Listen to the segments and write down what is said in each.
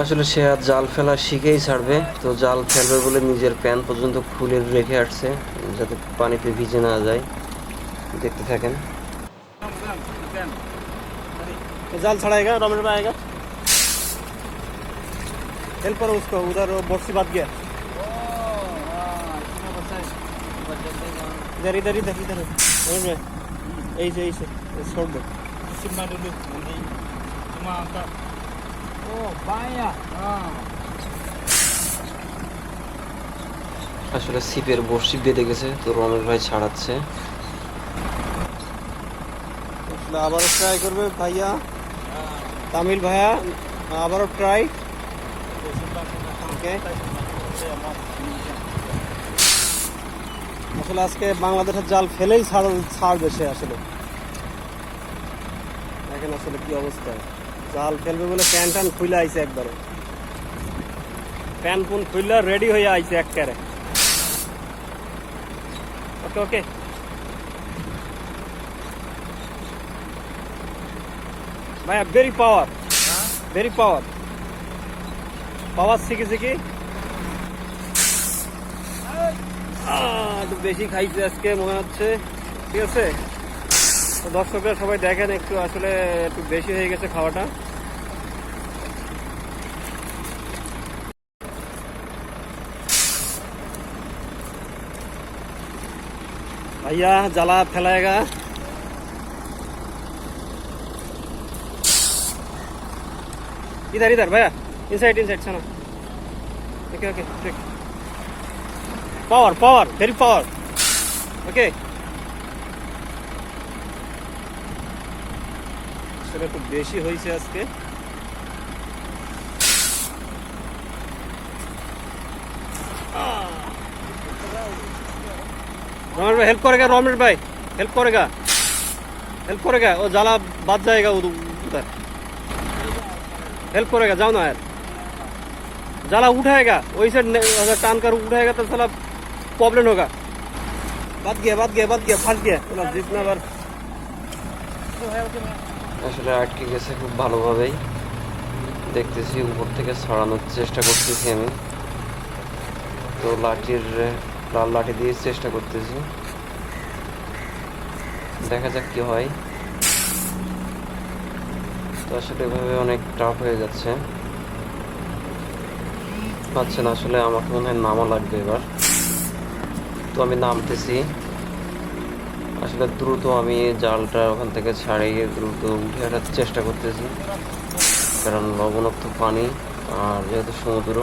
আসলে সে আর জাল ফেলা শিখেই ছাড়বে, তো জাল ফেলবে বলে নিজের প্যান্ট পর্যন্ত খুলে রেখে আসছে যাতে পানিতে ভিজে না যায়। দেখতে থাকেন। जाल छड़ाएगा, रमेश भाई आएगा, हेल्प करो उसको, उधर बोर्सी बात गया, इधर इधर इधर इधर रमेश भाई ऐसे छोड़ दो। আসলে ছিপের বড়শি বেঁধে গেছে, তো রমেশ ভাই ছাড়াচ্ছে। আবারও ট্রাই করবে ভাইয়া, তামিল ভাইয়া আবারও ট্রাই। ওকে, আসলে আজকে বাংলাদেশের জাল ফেলেই ছাড়বে সে। আসলে দেখেন আসলে কি অবস্থা, জাল ফেলবে বলে প্যান ট্যান খুলে আইছে, একবারে প্যান পুন খুললে রেডি হয়ে আইছে একবারে। ওকে ওকে, ভাইয়া ভেরি পাওয়ার, ভেরি পাওয়ার, পাওয়ার শিখেছে কি একটু বেশি খাইছে আজকে মনে হচ্ছে। ঠিক আছে, তো দর্শকরা সবাই দেখেন, একটু আসলে একটু বেশি হয়ে গেছে খাওয়াটা। भैया जला फैलाएगा, इधर इधर भैया, इनसाइड इनसाइड चलो। ओके ओके, ठीक, power power, very power. Okay, আসলে একটু বেশি হয়েছে আজকে। रमेश भाई हेल्प करेगा, रमेश भाई हेल्प करेगा, हेल्प करेगा, वो जाला बच जाएगा उधर, हेल्प करेगा, जाओ ना यार, जाला उठाएगा वही से, अगर टान कर उठाएगा तो साला प्रॉब्लम होगा। बात गया फंस गया जितना बार। আসলে আটকে গেছে খুব ভালোভাবেই, দেখতেছি উপর থেকে ছড়ানোর চেষ্টা করতেছি আমি, তো লাল লাঠি দিয়ে চেষ্টা করতেছি, দেখা যাক কি হয়। তো আসলে এভাবে অনেক টাফ হয়ে যাচ্ছে, পাচ্ছে না। আসলে আমাকে মনে হয় নামা লাগবে এবার, তো আমি নামতেছি। আসলে দ্রুত আমি জালটা ওখান থেকে ছাড়িয়ে দ্রুত উঠে আসার চেষ্টা করতেছি, কারণ লবণাক্ত পানি আর যেহেতু সমুদ্র,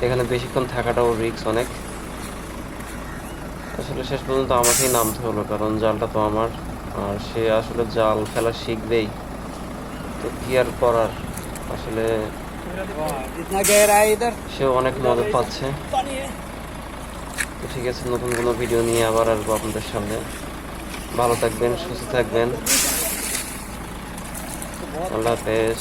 এখানে বেশিক্ষণ থাকাটাও রিস্ক অনেক। আসলে শেষ পর্যন্ত আমাকেই নামতে হলো, কারণ জালটা তো আমার, আর সে আসলে জাল ফেলা শিখবেই, তো কি আর করার। আসলে সে অনেক মজা পাচ্ছে। তো ঠিক আছে, নতুন কোনো ভিডিও নিয়ে আবার আসবো আপনাদের সামনে। ভালো থাকবেন, সুস্থ থাকবেন, আল্লাহ হাফেজ।